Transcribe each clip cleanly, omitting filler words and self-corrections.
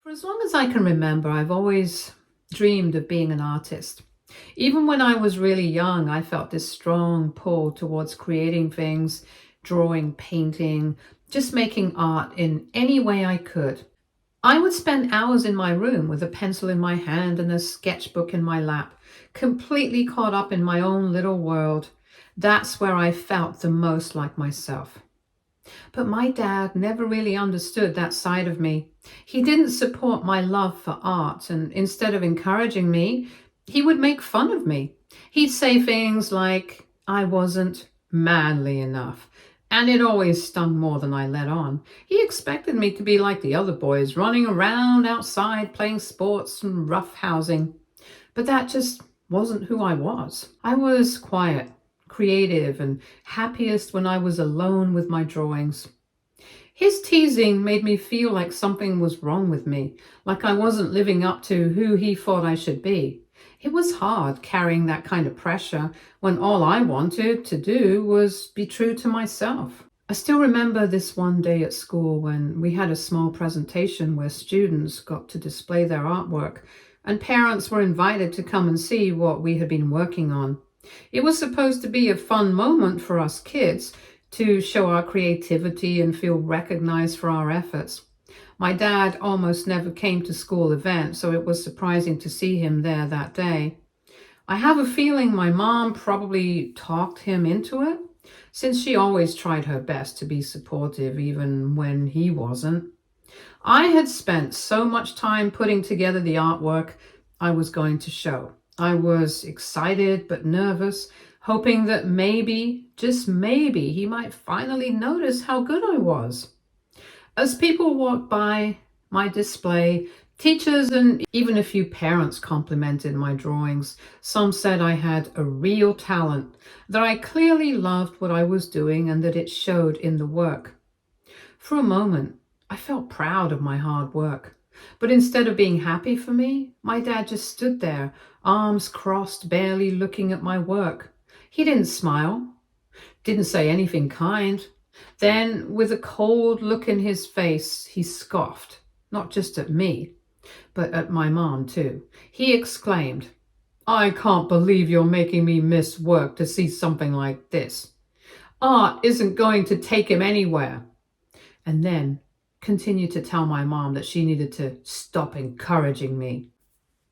For as long as I can remember, I've always dreamed of being an artist. Even when I was really young, I felt this strong pull towards creating things, drawing, painting, just making art in any way I could. I would spend hours in my room with a pencil in my hand and a sketchbook in my lap, completely caught up in my own little world. That's where I felt the most like myself. But my dad never really understood that side of me. He didn't support my love for art, and instead of encouraging me, he would make fun of me. He'd say things like I wasn't manly enough, and it always stung more than I let on. He expected me to be like the other boys, running around outside, playing sports and roughhousing. But that just wasn't who I was. I was quiet, creative, and happiest when I was alone with my drawings. His teasing made me feel like something was wrong with me, like I wasn't living up to who he thought I should be. It was hard carrying that kind of pressure when all I wanted to do was be true to myself. I still remember this one day at school when we had a small presentation where students got to display their artwork and parents were invited to come and see what we had been working on. It was supposed to be a fun moment for us kids to show our creativity and feel recognized for our efforts. My dad almost never came to school events, so it was surprising to see him there that day. I have a feeling my mom probably talked him into it, since she always tried her best to be supportive even when he wasn't. I had spent so much time putting together the artwork I was going to show. I was excited but nervous, hoping that maybe, just maybe, he might finally notice how good I was. As people walked by my display, teachers and even a few parents complimented my drawings. Some said I had a real talent, that I clearly loved what I was doing and that it showed in the work. For a moment, I felt proud of my hard work. But instead of being happy for me, my dad just stood there, arms crossed, barely looking at my work. He didn't smile, didn't say anything kind. Then, with a cold look in his face, he scoffed, not just at me, but at my mom too. He exclaimed, I can't believe you're making me miss work to see something like this. Art isn't going to take him anywhere. And then continued to tell my mom that she needed to stop encouraging me.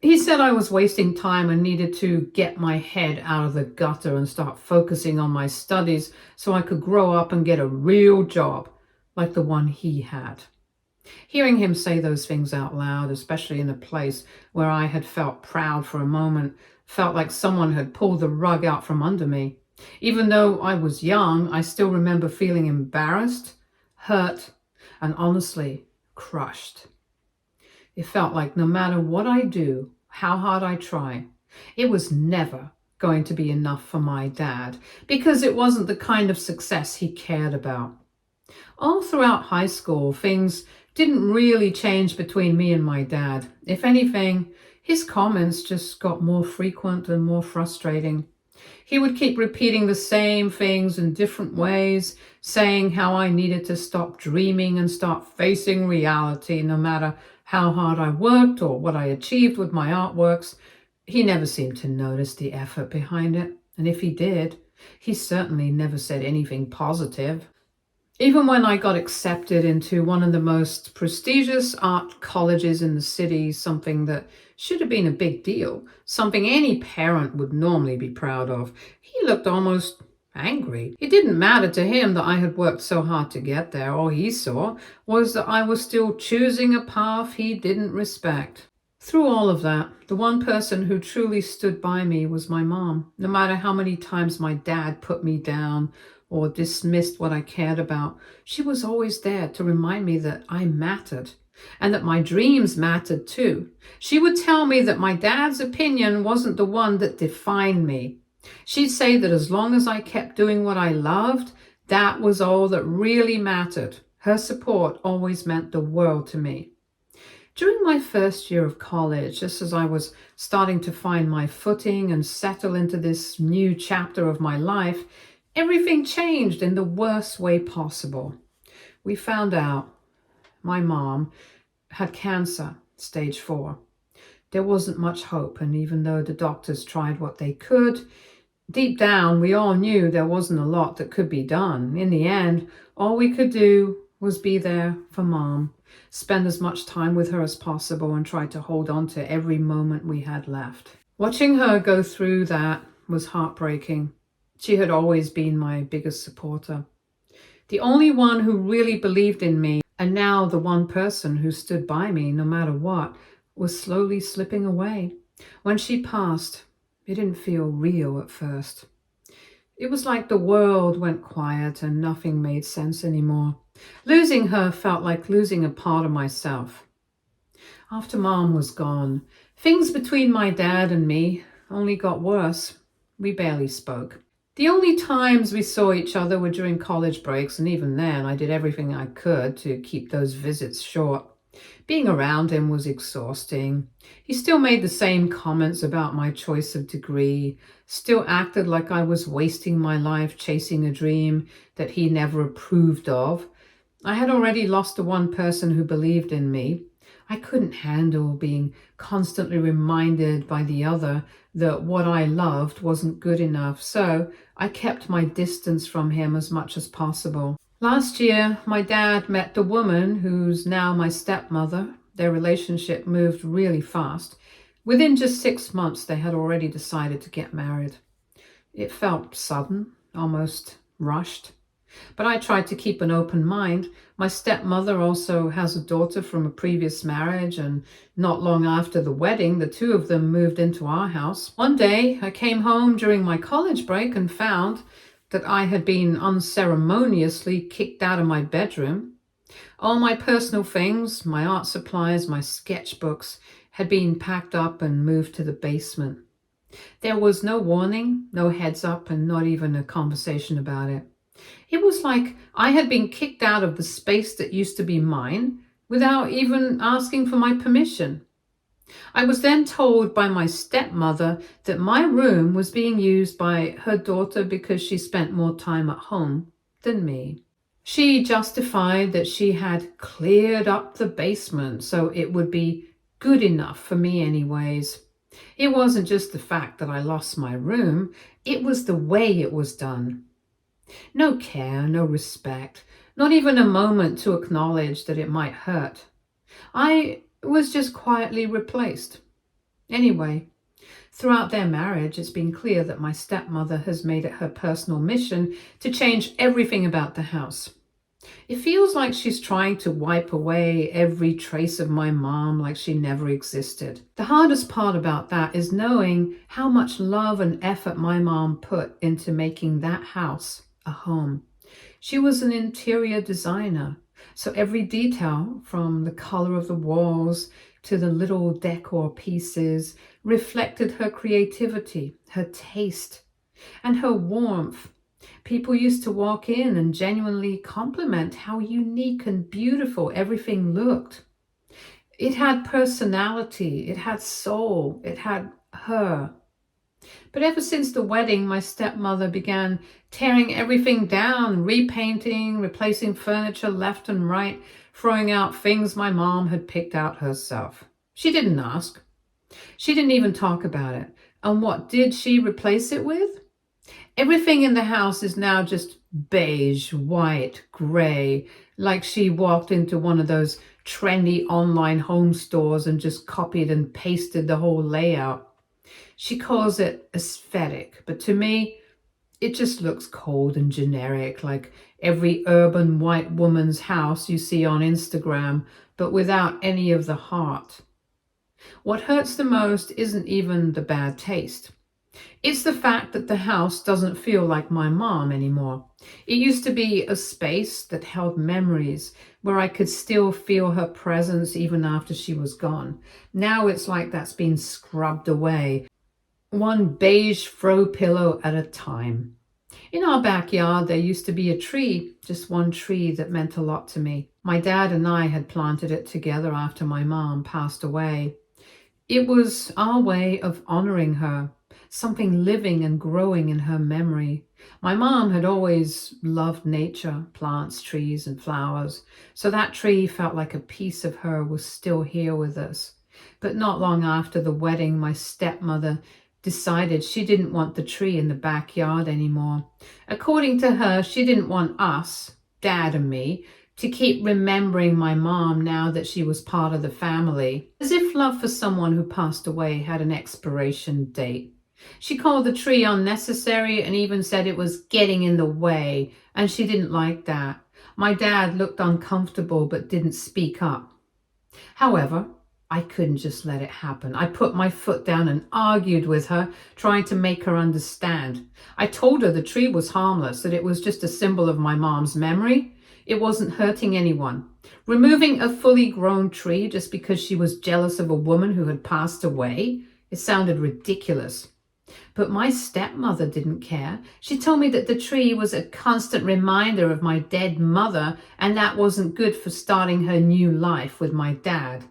He said I was wasting time and needed to get my head out of the gutter and start focusing on my studies so I could grow up and get a real job like the one he had. Hearing him say those things out loud, especially in a place where I had felt proud for a moment, felt like someone had pulled the rug out from under me. Even though I was young, I still remember feeling embarrassed, hurt, and honestly crushed. It felt like no matter what I do, how hard I try, it was never going to be enough for my dad because it wasn't the kind of success he cared about. All throughout high school, things didn't really change between me and my dad. If anything, his comments just got more frequent and more frustrating. He would keep repeating the same things in different ways, saying how I needed to stop dreaming and start facing reality no matter how hard I worked or what I achieved with my artworks. He never seemed to notice the effort behind it, and if he did, he certainly never said anything positive. Even when I got accepted into one of the most prestigious art colleges in the city, something that should have been a big deal, something any parent would normally be proud of, he looked almost angry. It didn't matter to him that I had worked so hard to get there. All he saw was that I was still choosing a path he didn't respect. Through all of that, the one person who truly stood by me was my mom. No matter how many times my dad put me down or dismissed what I cared about, she was always there to remind me that I mattered and that my dreams mattered too. She would tell me that my dad's opinion wasn't the one that defined me. She'd say that as long as I kept doing what I loved, that was all that really mattered. Her support always meant the world to me. During my first year of college, just as I was starting to find my footing and settle into this new chapter of my life, everything changed in the worst way possible. We found out my mom had cancer, stage 4. There wasn't much hope, and even though the doctors tried what they could, deep down we all knew there wasn't a lot that could be done. In the end, all we could do was be there for Mom, spend as much time with her as possible, and try to hold on to every moment we had left. Watching her go through that was heartbreaking. She had always been my biggest supporter, the only one who really believed in me, and now the one person who stood by me no matter what was slowly slipping away. When she passed, it didn't feel real at first. It was like the world went quiet and nothing made sense anymore. Losing her felt like losing a part of myself. After Mom was gone, things between my dad and me only got worse. We barely spoke. The only times we saw each other were during college breaks, and even then I did everything I could to keep those visits short. Being around him was exhausting. He still made the same comments about my choice of degree, still acted like I was wasting my life chasing a dream that he never approved of. I had already lost the one person who believed in me. I couldn't handle being constantly reminded by the other that what I loved wasn't good enough, so I kept my distance from him as much as possible. Last year, my dad met the woman who's now my stepmother. Their relationship moved really fast. Within just 6 months, they had already decided to get married. It felt sudden, almost rushed. But I tried to keep an open mind. My stepmother also has a daughter from a previous marriage, and not long after the wedding, the two of them moved into our house. One day, I came home during my college break and found that I had been unceremoniously kicked out of my bedroom. All my personal things, my art supplies, my sketchbooks, had been packed up and moved to the basement. There was no warning, no heads up, and not even a conversation about it. It was like I had been kicked out of the space that used to be mine without even asking for my permission. I was then told by my stepmother that my room was being used by her daughter because she spent more time at home than me. She justified that she had cleared up the basement so it would be good enough for me anyways. It wasn't just the fact that I lost my room, it was the way it was done. No care, no respect, not even a moment to acknowledge that it might hurt. I was just quietly replaced. Anyway, throughout their marriage, it's been clear that my stepmother has made it her personal mission to change everything about the house. It feels like she's trying to wipe away every trace of my mom like she never existed. The hardest part about that is knowing how much love and effort my mom put into making that house a home. She was an interior designer, so every detail, from the color of the walls to the little decor pieces, reflected her creativity, her taste, and her warmth. People used to walk in and genuinely compliment how unique and beautiful everything looked. It had personality, it had soul, it had her. But ever since the wedding, my stepmother began tearing everything down, repainting, replacing furniture left and right, throwing out things my mom had picked out herself. She didn't ask. She didn't even talk about it. And what did she replace it with? Everything in the house is now just beige, white, gray, like she walked into one of those trendy online home stores and just copied and pasted the whole layout. She calls it aesthetic, but to me, it just looks cold and generic, like every urban white woman's house you see on Instagram, but without any of the heart. What hurts the most isn't even the bad taste. It's the fact that the house doesn't feel like my mom anymore. It used to be a space that held memories, where I could still feel her presence even after she was gone. Now it's like that's been scrubbed away, one beige throw pillow at a time. In our backyard, there used to be a tree, just one tree that meant a lot to me. My dad and I had planted it together after my mom passed away. It was our way of honoring her, something living and growing in her memory. My mom had always loved nature, plants, trees, and flowers, so that tree felt like a piece of her was still here with us. But not long after the wedding, my stepmother decided she didn't want the tree in the backyard anymore. According to her, she didn't want us, Dad and me, to keep remembering my mom now that she was part of the family, as if love for someone who passed away had an expiration date. She called the tree unnecessary and even said it was getting in the way, and she didn't like that. My dad looked uncomfortable but didn't speak up. However, I couldn't just let it happen. I put my foot down and argued with her, trying to make her understand. I told her the tree was harmless, that it was just a symbol of my mom's memory. It wasn't hurting anyone. Removing a fully grown tree just because she was jealous of a woman who had passed away, it sounded ridiculous. But my stepmother didn't care. She told me that the tree was a constant reminder of my dead mother, and that wasn't good for starting her new life with my dad.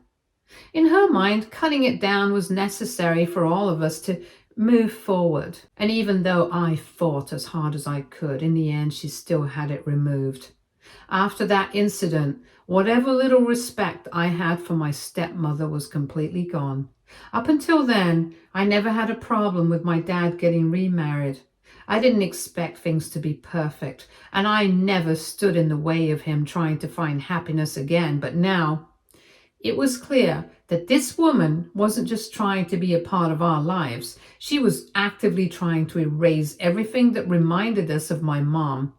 In her mind, cutting it down was necessary for all of us to move forward. And even though I fought as hard as I could, in the end, she still had it removed. After that incident, whatever little respect I had for my stepmother was completely gone. Up until then, I never had a problem with my dad getting remarried. I didn't expect things to be perfect, and I never stood in the way of him trying to find happiness again. But now, it was clear that this woman wasn't just trying to be a part of our lives. She was actively trying to erase everything that reminded us of my mom.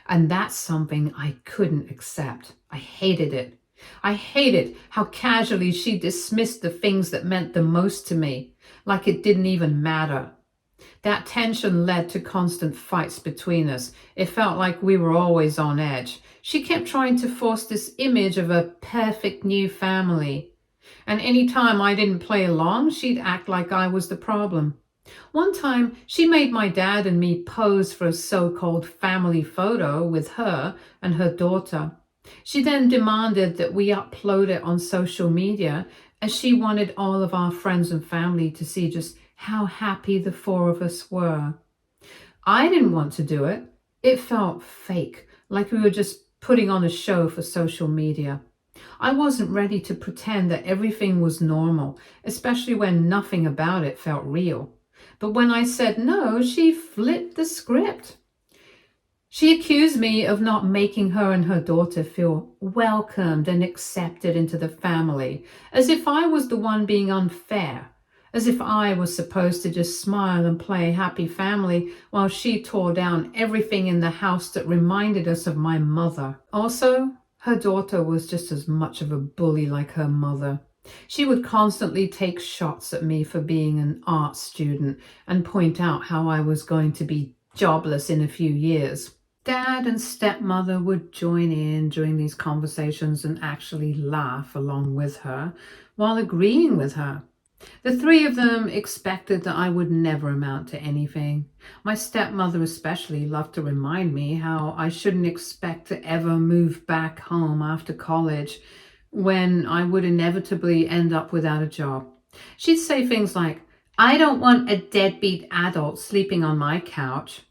And that's something I couldn't accept. I hated it. I hated how casually she dismissed the things that meant the most to me, like it didn't even matter. That tension led to constant fights between us. It felt like we were always on edge. She kept trying to force this image of a perfect new family. And any time I didn't play along, she'd act like I was the problem. One time, she made my dad and me pose for a so-called family photo with her and her daughter. She then demanded that we upload it on social media, as she wanted all of our friends and family to see just how happy the four of us were. I didn't want to do it. It felt fake, like we were just putting on a show for social media. I wasn't ready to pretend that everything was normal, especially when nothing about it felt real. But when I said no, she flipped the script. She accused me of not making her and her daughter feel welcomed and accepted into the family, as if I was the one being unfair, as if I was supposed to just smile and play happy family while she tore down everything in the house that reminded us of my mother. Also, her daughter was just as much of a bully like her mother. She would constantly take shots at me for being an art student and point out how I was going to be jobless in a few years. Dad and stepmother would join in during these conversations and actually laugh along with her while agreeing with her. The three of them expected that I would never amount to anything. My stepmother especially loved to remind me how I shouldn't expect to ever move back home after college, when I would inevitably end up without a job. She'd say things like, "I don't want a deadbeat adult sleeping on my couch,"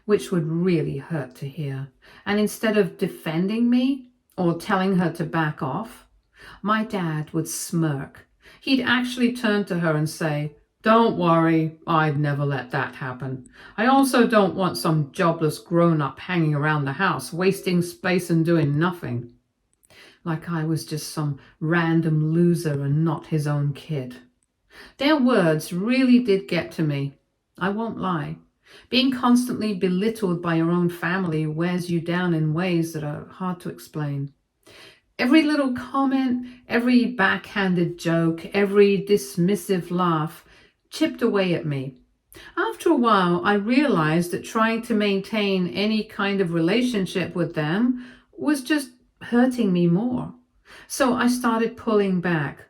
which would really hurt to hear. And instead of defending me or telling her to back off, my dad would smirk. He'd actually turn to her and say, "Don't worry, I'd never let that happen. I also don't want some jobless grown-up hanging around the house, wasting space and doing nothing." Like I was just some random loser and not his own kid. Their words really did get to me. I won't lie. Being constantly belittled by your own family wears you down in ways that are hard to explain. Every little comment, every backhanded joke, every dismissive laugh chipped away at me. After a while, I realized that trying to maintain any kind of relationship with them was just hurting me more. So I started pulling back.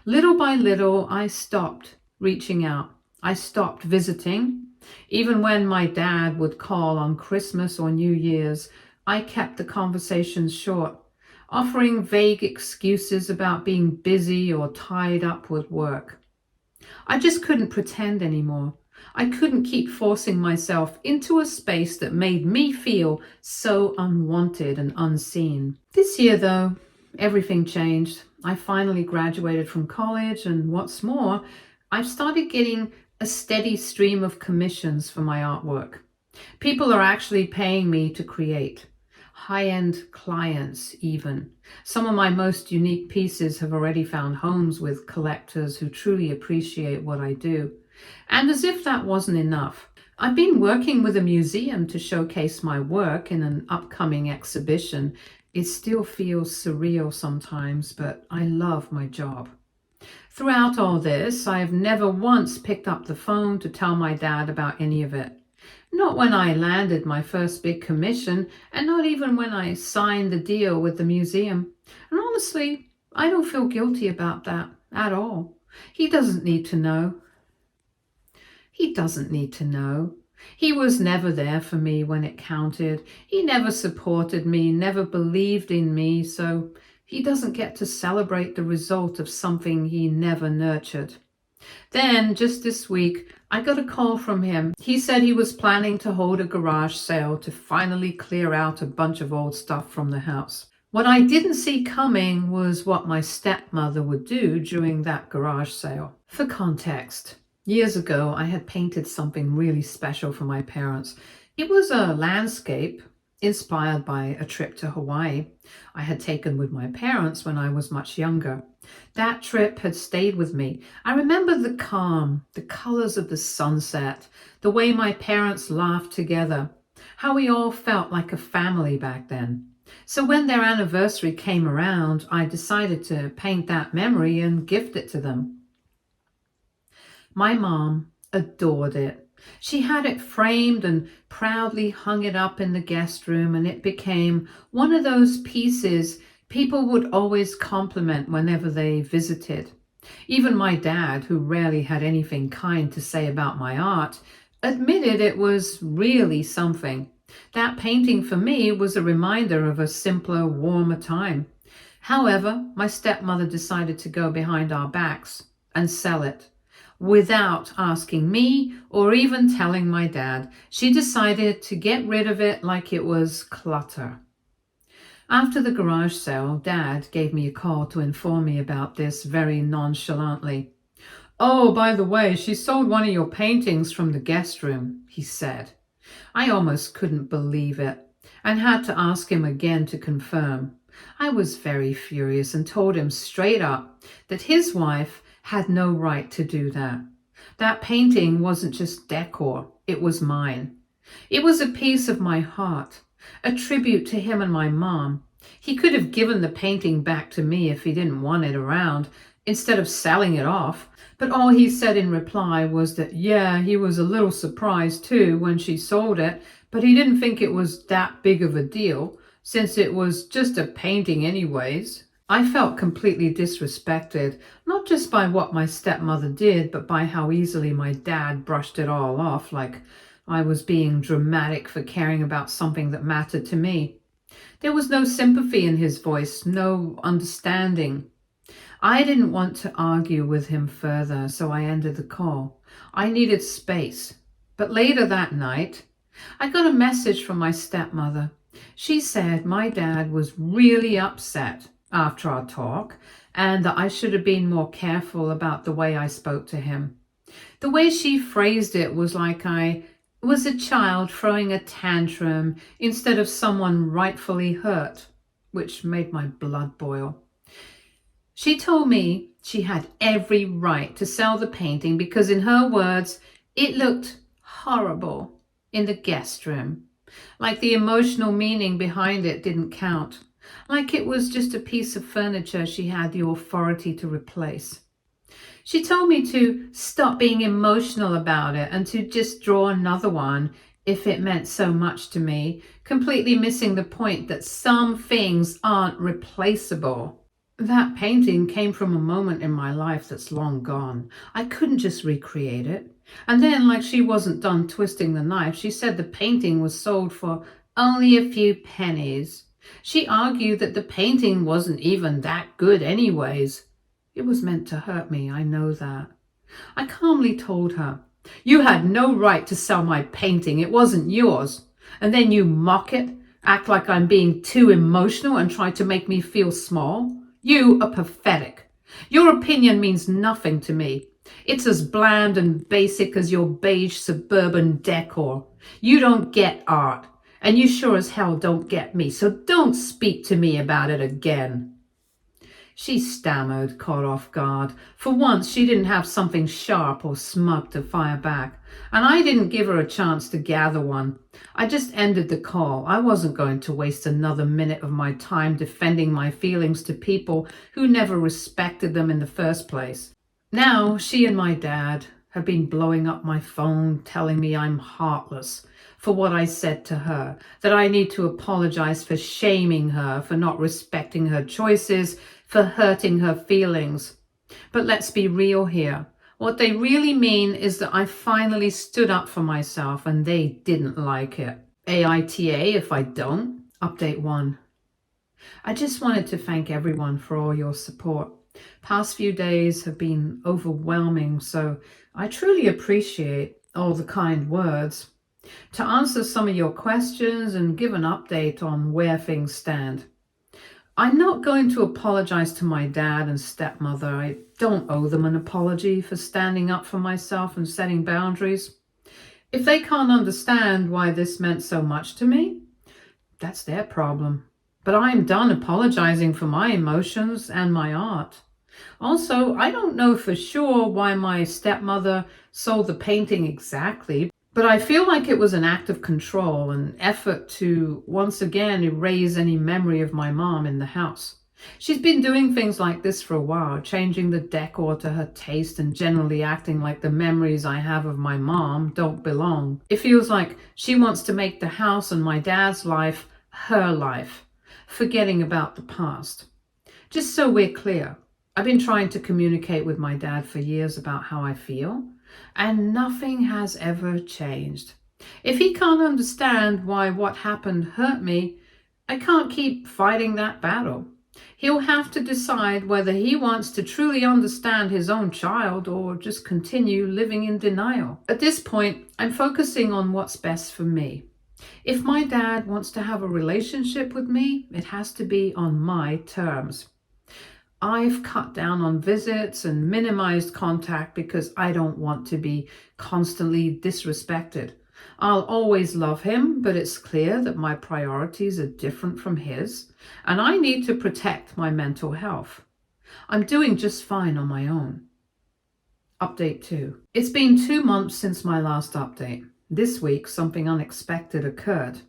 Little by little, I stopped reaching out. I stopped visiting. Even when my dad would call on Christmas or New Year's, I kept the conversations short, offering vague excuses about being busy or tied up with work. I just couldn't pretend anymore. I couldn't keep forcing myself into a space that made me feel so unwanted and unseen. This year, though, everything changed. I finally graduated from college, and what's more, I've started getting a steady stream of commissions for my artwork. People are actually paying me to create. High-end clients, even. Some of my most unique pieces have already found homes with collectors who truly appreciate what I do. And as if that wasn't enough, I've been working with a museum to showcase my work in an upcoming exhibition. It still feels surreal sometimes, but I love my job. Throughout all this, I have never once picked up the phone to tell my dad about any of it. Not when I landed my first big commission, and not even when I signed the deal with the museum. And honestly, I don't feel guilty about that at all. He doesn't need to know. He doesn't need to know. He was never there for me when it counted. He never supported me, never believed in me, so he doesn't get to celebrate the result of something he never nurtured. Then, just this week, I got a call from him. He said he was planning to hold a garage sale to finally clear out a bunch of old stuff from the house. What I didn't see coming was what my stepmother would do during that garage sale. For context, years ago, I had painted something really special for my parents. It was a landscape inspired by a trip to Hawaii I had taken with my parents when I was much younger. That trip had stayed with me. I remember the calm, the colors of the sunset, the way my parents laughed together, how we all felt like a family back then. So when their anniversary came around, I decided to paint that memory and gift it to them. My mom adored it. She had it framed and proudly hung it up in the guest room, and it became one of those pieces people would always compliment whenever they visited. Even my dad, who rarely had anything kind to say about my art, admitted it was really something. That painting for me was a reminder of a simpler, warmer time. However, my stepmother decided to go behind our backs and sell it. Without asking me or even telling my dad, she decided to get rid of it like it was clutter. After the garage sale, Dad gave me a call to inform me about this very nonchalantly. "Oh, by the way, she sold one of your paintings from the guest room," he said. I almost couldn't believe it and had to ask him again to confirm. I was very furious and told him straight up that his wife had no right to do that. That painting wasn't just decor, it was mine. It was a piece of my heart, a tribute to him and my mom. He could have given the painting back to me if he didn't want it around, instead of selling it off. But all he said in reply was that, yeah, he was a little surprised too when she sold it, but he didn't think it was that big of a deal, since it was just a painting anyways. I felt completely disrespected, not just by what my stepmother did, but by how easily my dad brushed it all off, like I was being dramatic for caring about something that mattered to me. There was no sympathy in his voice, no understanding. I didn't want to argue with him further, so I ended the call. I needed space. But later that night, I got a message from my stepmother. She said my dad was really upset after our talk and that I should have been more careful about the way I spoke to him. The way she phrased it was like I was a child throwing a tantrum instead of someone rightfully hurt, which made my blood boil. She told me she had every right to sell the painting because, in her words, it looked horrible in the guest room. Like the emotional meaning behind it didn't count. Like it was just a piece of furniture she had the authority to replace. She told me to stop being emotional about it and to just draw another one if it meant so much to me, completely missing the point that some things aren't replaceable. That painting came from a moment in my life that's long gone. I couldn't just recreate it. And then, like she wasn't done twisting the knife, she said the painting was sold for only a few pennies. She argued that the painting wasn't even that good anyways. It was meant to hurt me, I know that. I calmly told her You had no right to sell my painting. It wasn't yours. And then you mock it, act like I'm being too emotional and try to make me feel small. You are pathetic. Your opinion means nothing to me. It's as bland and basic as your beige suburban decor. You don't get art, and you sure as hell don't get me, so don't speak to me about it again. She stammered, caught off guard. For once, she didn't have something sharp or smug to fire back, and I didn't give her a chance to gather one. I just ended the call. I wasn't going to waste another minute of my time defending my feelings to people who never respected them in the first place. Now, she and my dad have been blowing up my phone, telling me I'm heartless for what I said to her, that I need to apologize for shaming her, for not respecting her choices, for hurting her feelings. But let's be real here. What they really mean is that I finally stood up for myself and they didn't like it. AITA if I don't. Update 1. I just wanted to thank everyone for all your support. Past few days have been overwhelming, so I truly appreciate all the kind words. To answer some of your questions and give an update on where things stand. I'm not going to apologize to my dad and stepmother. I don't owe them an apology for standing up for myself and setting boundaries. If they can't understand why this meant so much to me, that's their problem. But I'm done apologizing for my emotions and my art. Also, I don't know for sure why my stepmother sold the painting exactly, but I feel like it was an act of control, an effort to once again erase any memory of my mom in the house. She's been doing things like this for a while, changing the decor to her taste and generally acting like the memories I have of my mom don't belong. It feels like she wants to make the house and my dad's life her life, forgetting about the past. Just so we're clear, I've been trying to communicate with my dad for years about how I feel, and nothing has ever changed. If he can't understand why what happened hurt me, I can't keep fighting that battle. He'll have to decide whether he wants to truly understand his own child or just continue living in denial. At this point, I'm focusing on what's best for me. If my dad wants to have a relationship with me, it has to be on my terms. I've cut down on visits and minimized contact because I don't want to be constantly disrespected. I'll always love him, but it's clear that my priorities are different from his, and I need to protect my mental health. I'm doing just fine on my own. Update 2. It's been 2 months since my last update. This week, something unexpected occurred.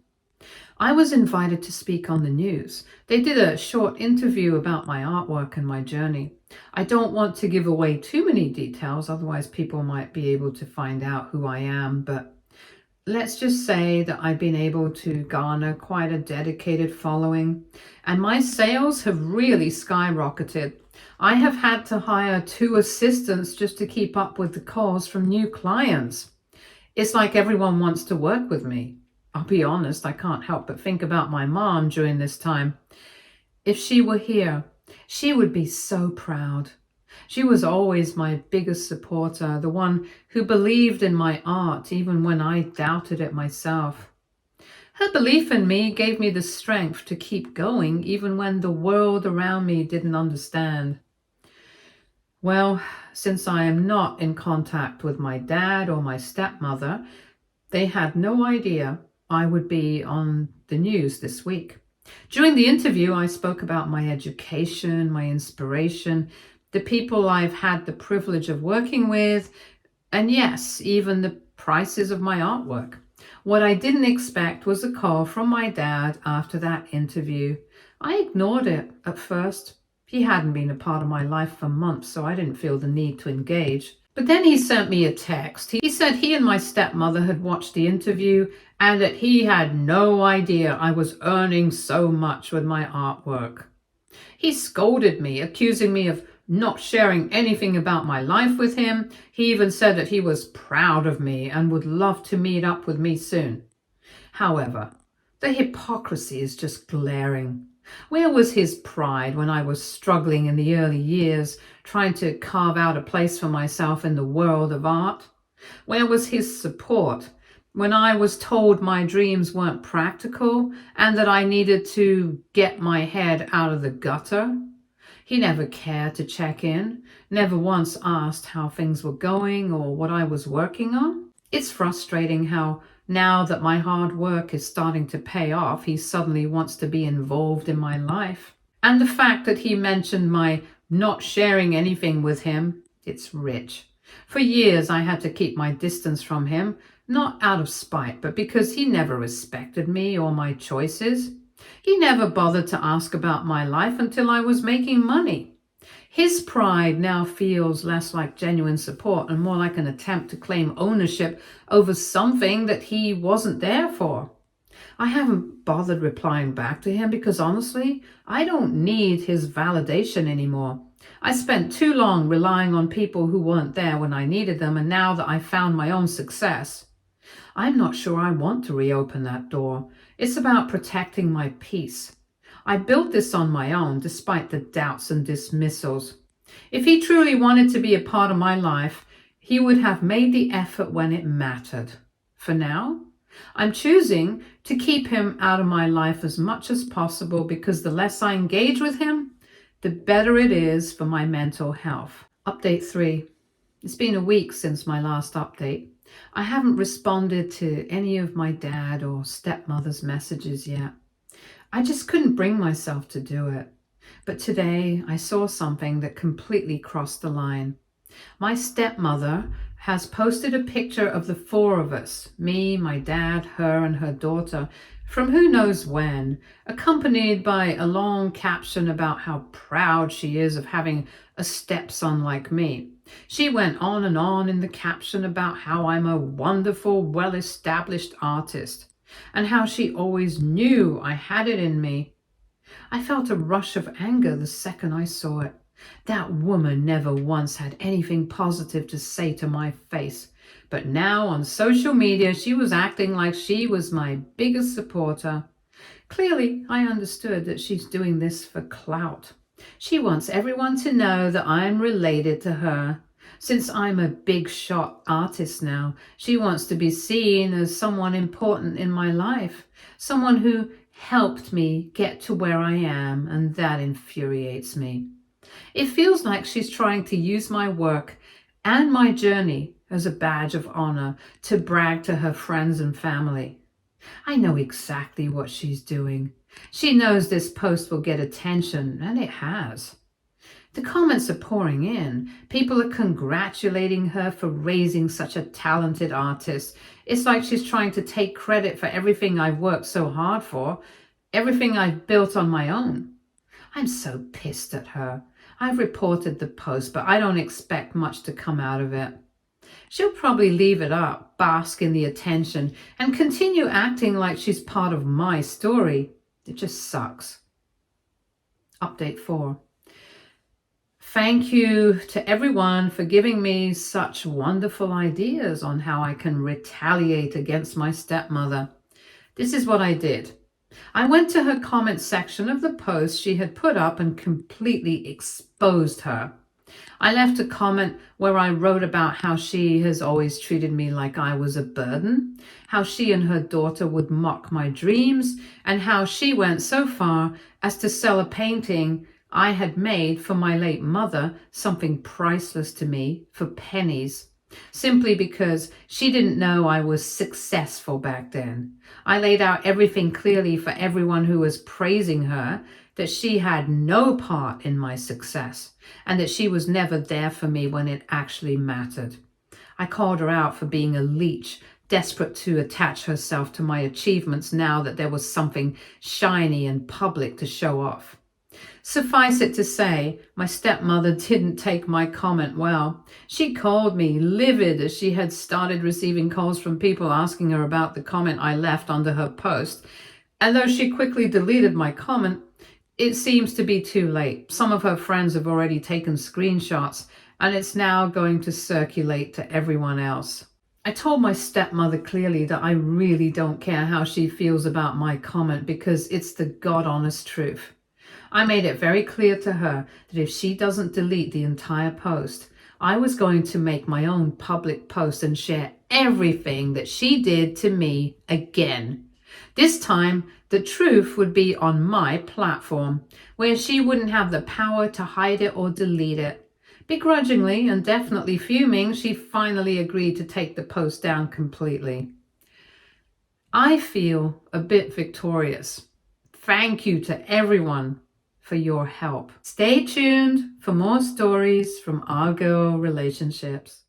I was invited to speak on the news. They did a short interview about my artwork and my journey. I don't want to give away too many details, otherwise people might be able to find out who I am, but let's just say that I've been able to garner quite a dedicated following, and my sales have really skyrocketed. I have had to hire 2 assistants just to keep up with the calls from new clients. It's like everyone wants to work with me. I'll be honest, I can't help but think about my mom during this time. If she were here, she would be so proud. She was always my biggest supporter, the one who believed in my art even when I doubted it myself. Her belief in me gave me the strength to keep going even when the world around me didn't understand. Well, since I am not in contact with my dad or my stepmother, they had no idea I would be on the news this week. During the interview, I spoke about my education, my inspiration, the people I've had the privilege of working with, and yes, even the prices of my artwork. What I didn't expect was a call from my dad after that interview. I ignored it at first. He hadn't been a part of my life for months, so I didn't feel the need to engage. But then he sent me a text. He said he and my stepmother had watched the interview and that he had no idea I was earning so much with my artwork. He scolded me, accusing me of not sharing anything about my life with him. He even said that he was proud of me and would love to meet up with me soon. However, the hypocrisy is just glaring. Where was his pride when I was struggling in the early years, trying to carve out a place for myself in the world of art? Where was his support when I was told my dreams weren't practical and that I needed to get my head out of the gutter? He never cared to check in, never once asked how things were going or what I was working on. It's frustrating how now that my hard work is starting to pay off, he suddenly wants to be involved in my life. And the fact that he mentioned my not sharing anything with him, it's rich. For years I had to keep my distance from him, not out of spite, but because he never respected me or my choices. He never bothered to ask about my life until I was making money. His pride now feels less like genuine support and more like an attempt to claim ownership over something that he wasn't there for. I haven't bothered replying back to him because honestly, I don't need his validation anymore. I spent too long relying on people who weren't there when I needed them, and now that I've found my own success, I'm not sure I want to reopen that door. It's about protecting my peace. I built this on my own despite the doubts and dismissals. If he truly wanted to be a part of my life, he would have made the effort when it mattered. For now, I'm choosing to keep him out of my life as much as possible because the less I engage with him, the better it is for my mental health. Update 3. It's been a week since my last update. I haven't responded to any of my dad or stepmother's messages yet. I just couldn't bring myself to do it. But today I saw something that completely crossed the line. My stepmother has posted a picture of the 4 of us, me, my dad, her, and her daughter, from who knows when, accompanied by a long caption about how proud she is of having a stepson like me. She went on and on in the caption about how I'm a wonderful, well-established artist, and how she always knew I had it in me. I felt a rush of anger the second I saw it. That woman never once had anything positive to say to my face, but now on social media she was acting like she was my biggest supporter. Clearly, I understood that she's doing this for clout. She wants everyone to know that I'm related to her. Since I'm a big shot artist now, she wants to be seen as someone important in my life, someone who helped me get to where I am, and that infuriates me. It feels like she's trying to use my work and my journey as a badge of honor to brag to her friends and family. I know exactly what she's doing. She knows this post will get attention, and it has. The comments are pouring in. People are congratulating her for raising such a talented artist. It's like she's trying to take credit for everything I've worked so hard for, everything I've built on my own. I'm so pissed at her. I've reported the post, but I don't expect much to come out of it. She'll probably leave it up, bask in the attention, and continue acting like she's part of my story. It just sucks. Update 4. Thank you to everyone for giving me such wonderful ideas on how I can retaliate against my stepmother. This is what I did. I went to her comment section of the post she had put up and completely exposed her. I left a comment where I wrote about how she has always treated me like I was a burden, how she and her daughter would mock my dreams, and how she went so far as to sell a painting I had made for my late mother, something priceless to me, for pennies, simply because she didn't know I was successful back then. I laid out everything clearly for everyone who was praising her, that she had no part in my success, and that she was never there for me when it actually mattered. I called her out for being a leech, desperate to attach herself to my achievements now that there was something shiny and public to show off. Suffice it to say, my stepmother didn't take my comment well. She called me livid as she had started receiving calls from people asking her about the comment I left under her post. And though she quickly deleted my comment, it seems to be too late. Some of her friends have already taken screenshots, and it's now going to circulate to everyone else. I told my stepmother clearly that I really don't care how she feels about my comment because it's the God-honest truth. I made it very clear to her that if she doesn't delete the entire post, I was going to make my own public post and share everything that she did to me again. This time, the truth would be on my platform, where she wouldn't have the power to hide it or delete it. Begrudgingly and definitely fuming, she finally agreed to take the post down completely. I feel a bit victorious. Thank you to everyone for your help. Stay tuned for more stories from our girl relationships.